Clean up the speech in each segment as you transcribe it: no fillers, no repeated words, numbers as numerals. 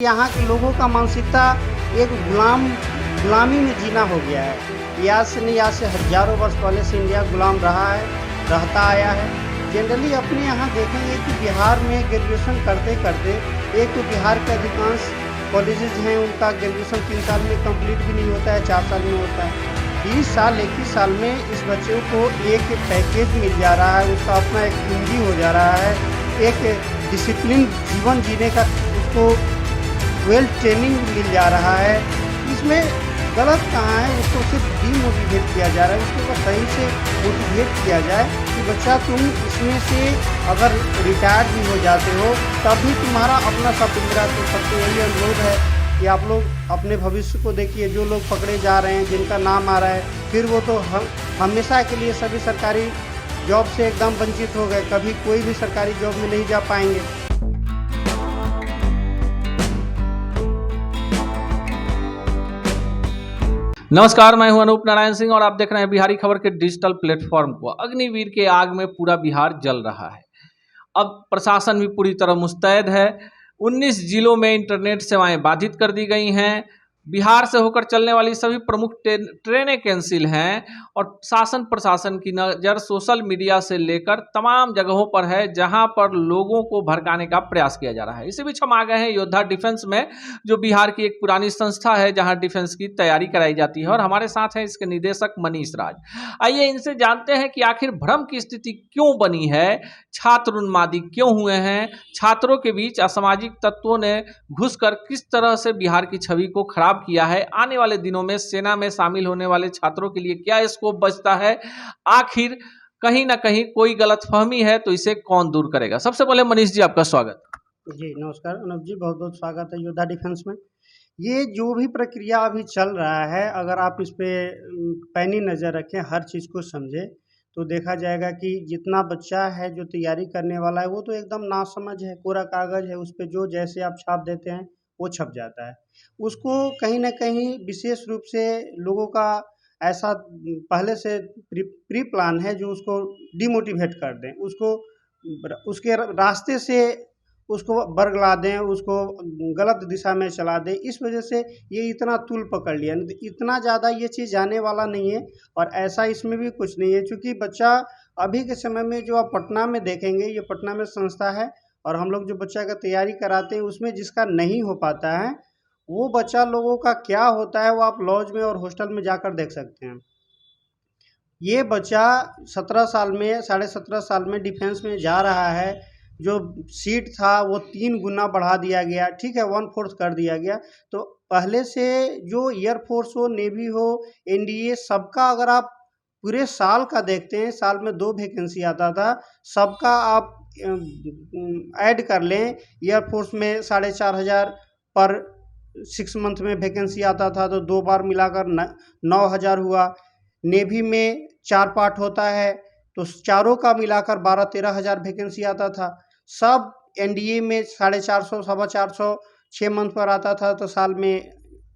यहाँ के लोगों का मानसिकता एक गुलामी में जीना हो गया है। आज से हजारों वर्ष पहले से इंडिया गुलाम रहा है, रहता आया है। जनरली अपने यहाँ देखेंगे कि बिहार में ग्रेजुएशन करते करते एक तो बिहार के अधिकांश कॉलेजेस हैं उनका ग्रेजुएशन 3 साल में कंप्लीट भी नहीं होता है, 4 साल में होता है। 20 साल 21 साल में इस बच्चों को एक पैकेज मिल जा रहा है, उसका अपना एक पूंजी हो जा रहा है, एक डिसिप्लिन जीवन जीने का उसको वेल ट्रेनिंग मिल जा रहा है। इसमें गलत कहाँ है, उसको सिर्फ डीमोटिवेट किया जा रहा है। उसको सही से मोटिवेट किया जाए कि बच्चा तुम इसमें से अगर रिटायर्ड भी हो जाते हो तब भी तुम्हारा अपना सपना। तो सबसे यही अनुरोध है कि आप लोग अपने भविष्य को देखिए। जो लोग पकड़े जा रहे हैं, जिनका नाम आ रहा है, फिर वो तो हमेशा के लिए सभी सरकारी जॉब से एकदम वंचित हो गए, कभी कोई भी सरकारी जॉब में नहीं जा पाएंगे। नमस्कार, मैं हूं अनूप नारायण सिंह और आप देख रहे हैं बिहारी खबर के डिजिटल प्लेटफॉर्म को। अग्निवीर के आग में पूरा बिहार जल रहा है। अब प्रशासन भी पूरी तरह मुस्तैद है। 19 जिलों में इंटरनेट सेवाएं बाधित कर दी गई हैं। बिहार से होकर चलने वाली सभी प्रमुख ट्रेनें कैंसिल हैं और शासन प्रशासन की नज़र सोशल मीडिया से लेकर तमाम जगहों पर है जहां पर लोगों को भड़काने का प्रयास किया जा रहा है। इसी बीच हम आ गए हैं योद्धा डिफेंस में, जो बिहार की एक पुरानी संस्था है जहां डिफेंस की तैयारी कराई जाती है, और हमारे साथ हैं इसके निदेशक मनीष राज। आइए इनसे जानते हैं कि आखिर भ्रम की स्थिति क्यों बनी है, छात्र उन्मादी क्यों हुए हैं, छात्रों के बीच असामाजिक तत्वों ने घुसकर किस तरह से बिहार की छवि को खराब किया है, आने वाले दिनों में सेना में शामिल होने वाले छात्रों के लिए क्या स्कोप बचता है, आखिर कहीं ना कहीं कोई गलतफहमी है तो इसे कौन दूर करेगा। सबसे पहले मनीष जी, आपका स्वागत। जी नमस्कार अनूप जी, बहुत बहुत स्वागत है योद्धा डिफेंस में। ये जो भी प्रक्रिया अभी चल रहा है, अगर आप इस पे पैनी नज़र रखें, हर चीज़ को समझे, तो देखा जाएगा कि जितना बच्चा है जो तैयारी करने वाला है वो तो एकदम नासमझ है, कोरा कागज़ है, उस पर जो जैसे आप छाप देते हैं वो छप जाता है। उसको कहीं ना कहीं विशेष रूप से लोगों का ऐसा पहले से प्री प्लान है जो उसको डिमोटिवेट कर दें, उसको उसके रास्ते से उसको बरगला दें, उसको गलत दिशा में चला दें। इस वजह से ये इतना तूल पकड़ लिया, इतना ज़्यादा ये चीज़ जाने वाला नहीं है। और ऐसा इसमें भी कुछ नहीं है, क्योंकि बच्चा अभी के समय में जो आप पटना में देखेंगे, ये पटना में संस्था है और हम लोग जो बच्चा का तैयारी कराते हैं उसमें जिसका नहीं हो पाता है, वो बच्चा लोगों का क्या होता है वो आप लॉज में और हॉस्टल में जाकर देख सकते हैं। ये बच्चा 17 साल में, 17.5 साल में डिफेंस में जा रहा है। जो सीट था वो 3 गुना बढ़ा दिया गया, ठीक है, 1/4 कर दिया गया। तो पहले से जो एयरफोर्स हो, नेवी हो, एनडीए, सबका अगर आप पूरे साल का देखते हैं, साल में 2 वैकेंसी आता था, सबका आप ऐड कर लें। एयरफोर्स में 4,500 पर 6 मंथ में वैकेंसी आता था, तो 2 बार मिलाकर 9,000 हुआ। नेवी में 4 पार्ट होता है, तो चारों का मिलाकर 12-13 हज़ार वैकेंसी आता था। सब एनडीए में 450, 425, 6 मंथ पर आता था, तो साल में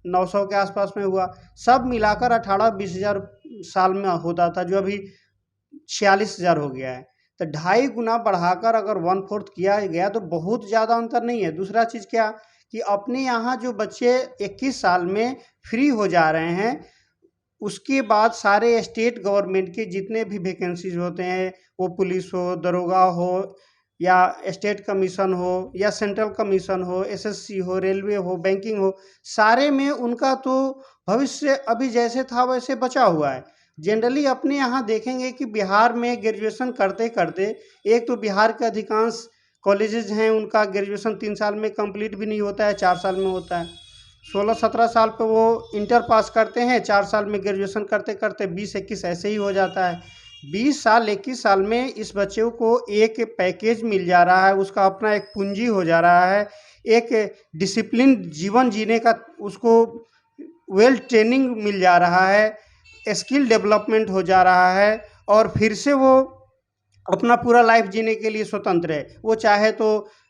900 के आसपास में हुआ। सब मिलाकर 18-20 हज़ार साल में होता था, जो अभी 46,000 हो गया है। तो 2.5 गुना बढ़ाकर अगर 1/4 किया गया तो बहुत ज़्यादा अंतर नहीं है। दूसरा चीज़ क्या कि अपने यहाँ जो बच्चे 21 साल में फ्री हो जा रहे हैं, उसके बाद सारे स्टेट गवर्नमेंट के जितने भी वैकेंसीज होते हैं, वो पुलिस हो, दरोगा हो, या स्टेट कमीशन हो, या सेंट्रल कमीशन हो, एसएससी हो, रेलवे हो, बैंकिंग हो, सारे में उनका तो भविष्य अभी जैसे था वैसे बचा हुआ है। जनरली अपने यहाँ देखेंगे कि बिहार में ग्रेजुएशन करते करते एक तो बिहार के अधिकांश कॉलेजेस हैं उनका ग्रेजुएशन 3 साल में कंप्लीट भी नहीं होता है, 4 साल में होता है। 16-17 साल पे वो इंटर पास करते हैं, 4 साल में ग्रेजुएशन करते करते 20-21 ऐसे ही हो जाता है। 20 साल 21 साल में इस बच्चों को एक पैकेज मिल जा रहा है, उसका अपना एक पूंजी हो जा रहा है, एक डिसिप्लिन जीवन जीने का उसको वेल ट्रेनिंग मिल जा रहा है, स्किल डेवलपमेंट हो जा रहा है, और फिर से वो अपना पूरा लाइफ जीने के लिए स्वतंत्र है। वो चाहे तो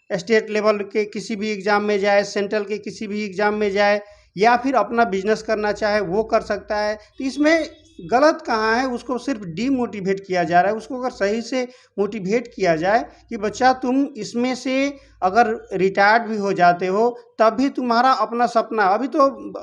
स्टेट लेवल के किसी भी एग्ज़ाम में जाए, सेंट्रल के किसी भी एग्ज़ाम में जाए, या फिर अपना बिजनेस करना चाहे वो कर सकता है। तो इसमें गलत कहाँ है, उसको सिर्फ डीमोटिवेट किया जा रहा है। उसको अगर सही से मोटिवेट किया जाए कि बच्चा तुम इसमें से अगर रिटायर्ड भी हो जाते हो तब भी तुम्हारा अपना सपना, अभी तो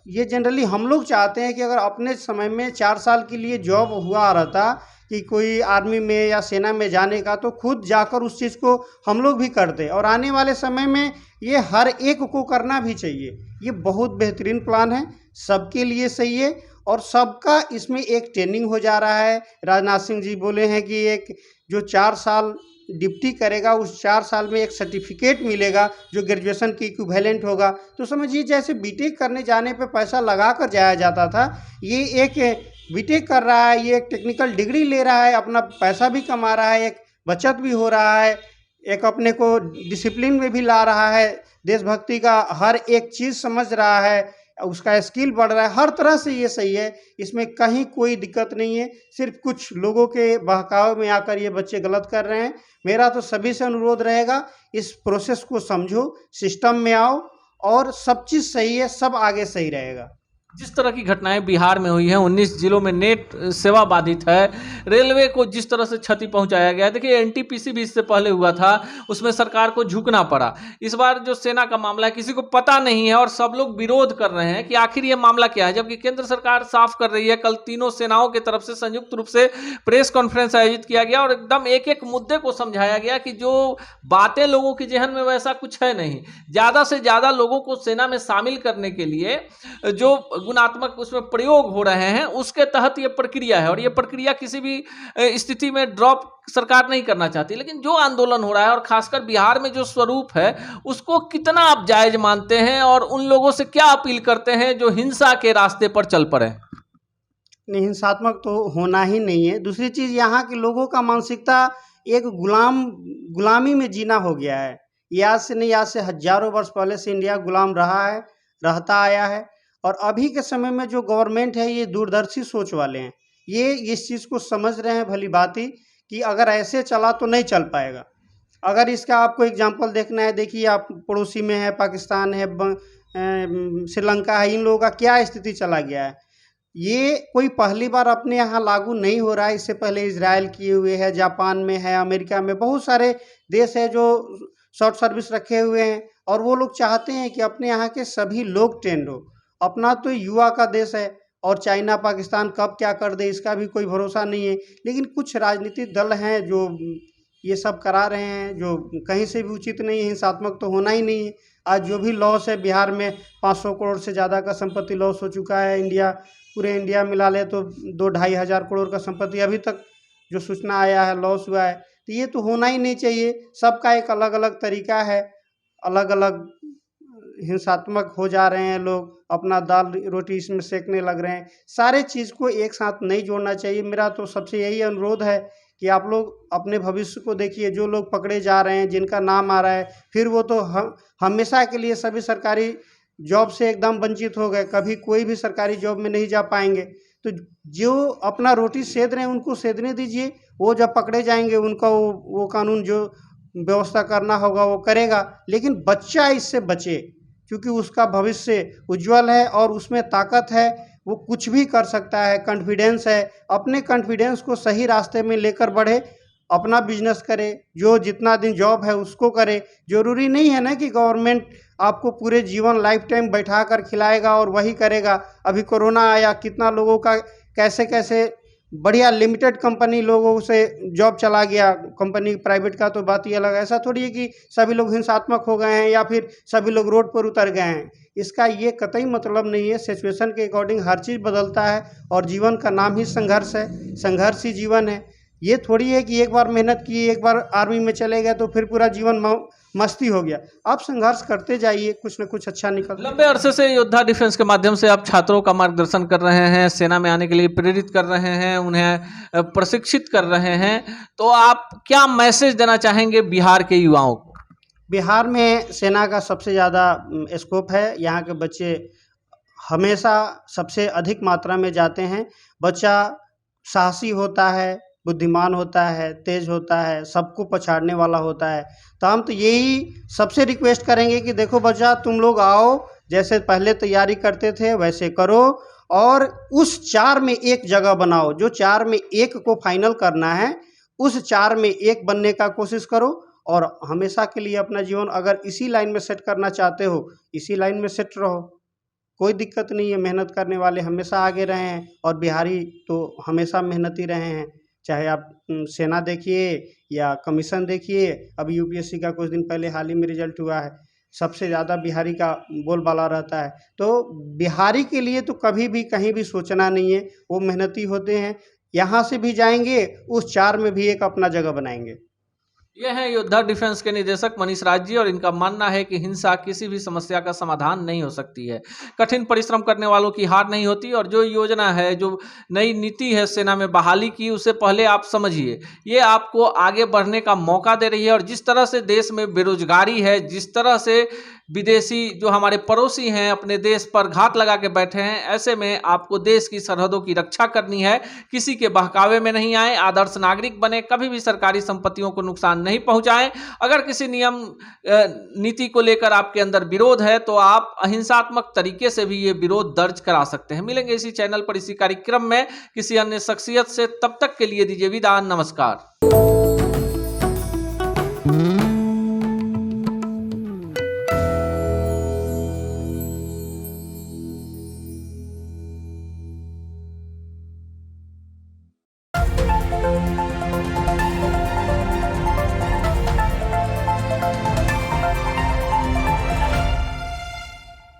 ये जनरली हम लोग चाहते हैं कि अगर अपने समय में 4 साल के लिए जॉब हुआ रहता कि कोई आर्मी में या सेना में जाने का, तो खुद जाकर उस चीज़ को हम लोग भी करते, और आने वाले समय में ये हर एक को करना भी चाहिए। ये बहुत बेहतरीन प्लान है, सबके लिए सही है और सबका इसमें एक ट्रेनिंग हो जा रहा है। राजनाथ सिंह जी बोले हैं कि एक जो 4 साल ड्यूटी करेगा उस 4 साल में एक सर्टिफिकेट मिलेगा जो ग्रेजुएशन की इक्विवेलेंट होगा। तो समझिए जैसे बीटेक करने जाने पे पैसा लगा कर जाया जाता था, ये एक बीटेक कर रहा है, ये एक टेक्निकल डिग्री ले रहा है, अपना पैसा भी कमा रहा है, एक बचत भी हो रहा है, एक अपने को डिसिप्लिन में भी ला रहा है, देशभक्ति का हर एक चीज़ समझ रहा है, उसका स्किल बढ़ रहा है, हर तरह से ये सही है। इसमें कहीं कोई दिक्कत नहीं है, सिर्फ कुछ लोगों के बहकावे में आकर ये बच्चे गलत कर रहे हैं। मेरा तो सभी से अनुरोध रहेगा, इस प्रोसेस को समझो, सिस्टम में आओ और सब चीज़ सही है, सब आगे सही रहेगा। जिस तरह की घटनाएं बिहार में हुई हैं, 19 जिलों में नेट सेवा बाधित है, रेलवे को जिस तरह से क्षति पहुंचाया गया है, देखिए एनटीपीसी भी इससे पहले हुआ था, उसमें सरकार को झुकना पड़ा। इस बार जो सेना का मामला है किसी को पता नहीं है और सब लोग विरोध कर रहे हैं कि आखिर ये मामला क्या है, जबकि केंद्र सरकार साफ कर रही है। कल तीनों सेनाओं की तरफ से संयुक्त रूप से प्रेस कॉन्फ्रेंस आयोजित किया गया और एकदम एक एक मुद्दे को समझाया गया कि जो बातें लोगों के जहन में वैसा कुछ है नहीं, ज़्यादा से ज़्यादा लोगों को सेना में शामिल करने के लिए जो गुणात्मक उसमें प्रयोग हो रहे हैं उसके तहत ये प्रक्रिया है और ये प्रक्रिया किसी भी स्थिति में ड्रॉप सरकार नहीं करना चाहती। लेकिन जो आंदोलन हो रहा है और खासकर बिहार में जो स्वरूप है उसको कितना आप जायज मानते हैं और उन लोगों से क्या अपील करते हैं जो हिंसा के रास्ते पर चल पड़े? नहीं, हिंसात्मक तो होना ही नहीं है। दूसरी चीज़, यहाँ के लोगों का मानसिकता एक गुलामी में जीना हो गया है। ये आज से नहीं, आज से हजारों वर्ष पहले से इंडिया गुलाम रहा है, रहता आया है। और अभी के समय में जो गवर्नमेंट है ये दूरदर्शी सोच वाले हैं, ये इस चीज़ को समझ रहे हैं भली भांति कि अगर ऐसे चला तो नहीं चल पाएगा। अगर इसका आपको एग्जांपल देखना है, देखिए आप पड़ोसी में है, पाकिस्तान है, श्रीलंका है, इन लोगों का क्या स्थिति चला गया है। ये कोई पहली बार अपने यहाँ लागू नहीं हो रहा है, इससे पहले इजराइल किए हुए है, जापान में है, अमेरिका में बहुत सारे देश है जो शॉर्ट सर्विस रखे हुए हैं और वो लोग चाहते हैं कि अपने यहाँ के सभी लोग ट्रेंड हो। अपना तो युवा का देश है और चाइना पाकिस्तान कब क्या कर दे इसका भी कोई भरोसा नहीं है। लेकिन कुछ राजनीतिक दल हैं जो ये सब करा रहे हैं, जो कहीं से भी उचित नहीं है, हिंसात्मक तो होना ही नहीं है। आज जो भी लॉस है बिहार में 500 करोड़ से ज़्यादा का संपत्ति लॉस हो चुका है। पूरे इंडिया मिला ले तो 2-2.5 हज़ार करोड़ का संपत्ति अभी तक जो सूचना आया है लॉस हुआ है। तो ये तो होना ही नहीं चाहिए। सबका एक अलग अलग तरीका है, अलग अलग हिंसात्मक हो जा रहे हैं लोग, अपना दाल रोटी इसमें सेकने लग रहे हैं। सारे चीज़ को एक साथ नहीं जोड़ना चाहिए। मेरा तो सबसे यही अनुरोध है कि आप लोग अपने भविष्य को देखिए। जो लोग पकड़े जा रहे हैं, जिनका नाम आ रहा है, फिर वो तो हमेशा के लिए सभी सरकारी जॉब से एकदम वंचित हो गए, कभी कोई भी सरकारी जॉब में नहीं जा पाएंगे। तो जो अपना रोटी सेध रहे हैं उनको सेधने दीजिए, वो जब पकड़े जाएंगे उनका वो कानून जो व्यवस्था करना होगा वो करेगा। लेकिन बच्चा इससे बचे, क्योंकि उसका भविष्य उज्जवल है और उसमें ताकत है, वो कुछ भी कर सकता है, कॉन्फिडेंस है। अपने कॉन्फिडेंस को सही रास्ते में लेकर बढ़े, अपना बिजनेस करे, जो जितना दिन जॉब है उसको करे। जरूरी नहीं है ना कि गवर्नमेंट आपको पूरे जीवन लाइफ टाइम बैठा कर खिलाएगा और वही करेगा। अभी कोरोना आया, कितना लोगों का कैसे कैसे बढ़िया लिमिटेड कंपनी लोगों से जॉब चला गया। कंपनी प्राइवेट का तो बात ही अलग है। ऐसा थोड़ी है कि सभी लोग हिंसात्मक हो गए हैं या फिर सभी लोग रोड पर उतर गए हैं। इसका ये कतई मतलब नहीं है। सिचुएशन के अकॉर्डिंग हर चीज़ बदलता है और जीवन का नाम ही संघर्ष है, संघर्ष ही जीवन है। ये थोड़ी है कि एक बार मेहनत की, एक बार आर्मी में चले गए तो फिर पूरा जीवन मस्ती हो गया। आप संघर्ष करते जाइए, कुछ न कुछ अच्छा निकल। लंबे अरसे से योद्धा डिफेंस के माध्यम से आप छात्रों का मार्गदर्शन कर रहे हैं, सेना में आने के लिए प्रेरित कर रहे हैं, उन्हें प्रशिक्षित कर रहे हैं, तो आप क्या मैसेज देना चाहेंगे बिहार के युवाओं को? बिहार में सेना का सबसे ज़्यादा स्कोप है। यहाँ के बच्चे हमेशा सबसे अधिक मात्रा में जाते हैं। बच्चा साहसी होता है, बुद्धिमान होता है, तेज होता है, सबको पछाड़ने वाला होता है। तो हम तो यही सबसे रिक्वेस्ट करेंगे कि देखो बच्चा, तुम लोग आओ, जैसे पहले तैयारी करते थे वैसे करो और उस 4 में एक जगह बनाओ। जो 4 में एक को फाइनल करना है, उस 4 में एक बनने का कोशिश करो और हमेशा के लिए अपना जीवन अगर इसी लाइन में सेट करना चाहते हो, इसी लाइन में सेट रहो, कोई दिक्कत नहीं है। मेहनत करने वाले हमेशा आगे रहे हैं और बिहारी तो हमेशा मेहनती रहे हैं। चाहे आप सेना देखिए या कमीशन देखिए, अभी यूपीएससी का कुछ दिन पहले हाल ही में रिजल्ट हुआ है, सबसे ज़्यादा बिहारी का बोलबाला रहता है। तो बिहारी के लिए तो कभी भी कहीं भी सोचना नहीं है, वो मेहनती होते हैं। यहाँ से भी जाएंगे, उस 4 में भी एक अपना जगह बनाएंगे। ये हैं योद्धा डिफेंस के निदेशक मनीष राज जी, और इनका मानना है कि हिंसा किसी भी समस्या का समाधान नहीं हो सकती है। कठिन परिश्रम करने वालों की हार नहीं होती, और जो योजना है, जो नई नीति है सेना में बहाली की, उसे पहले आप समझिए। ये आपको आगे बढ़ने का मौका दे रही है। और जिस तरह से देश में बेरोजगारी है, जिस तरह से विदेशी जो हमारे पड़ोसी हैं अपने देश पर घात लगा के बैठे हैं, ऐसे में आपको देश की सरहदों की रक्षा करनी है। किसी के बहकावे में नहीं आए, आदर्श नागरिक बने, कभी भी सरकारी संपत्तियों को नुकसान नहीं पहुंचाएं। अगर किसी नियम नीति को लेकर आपके अंदर विरोध है तो आप अहिंसात्मक तरीके से भी ये विरोध दर्ज करा सकते हैं। मिलेंगे इसी चैनल पर इसी कार्यक्रम में किसी अन्य शख्सियत से, तब तक के लिए दीजिए विदा, नमस्कार।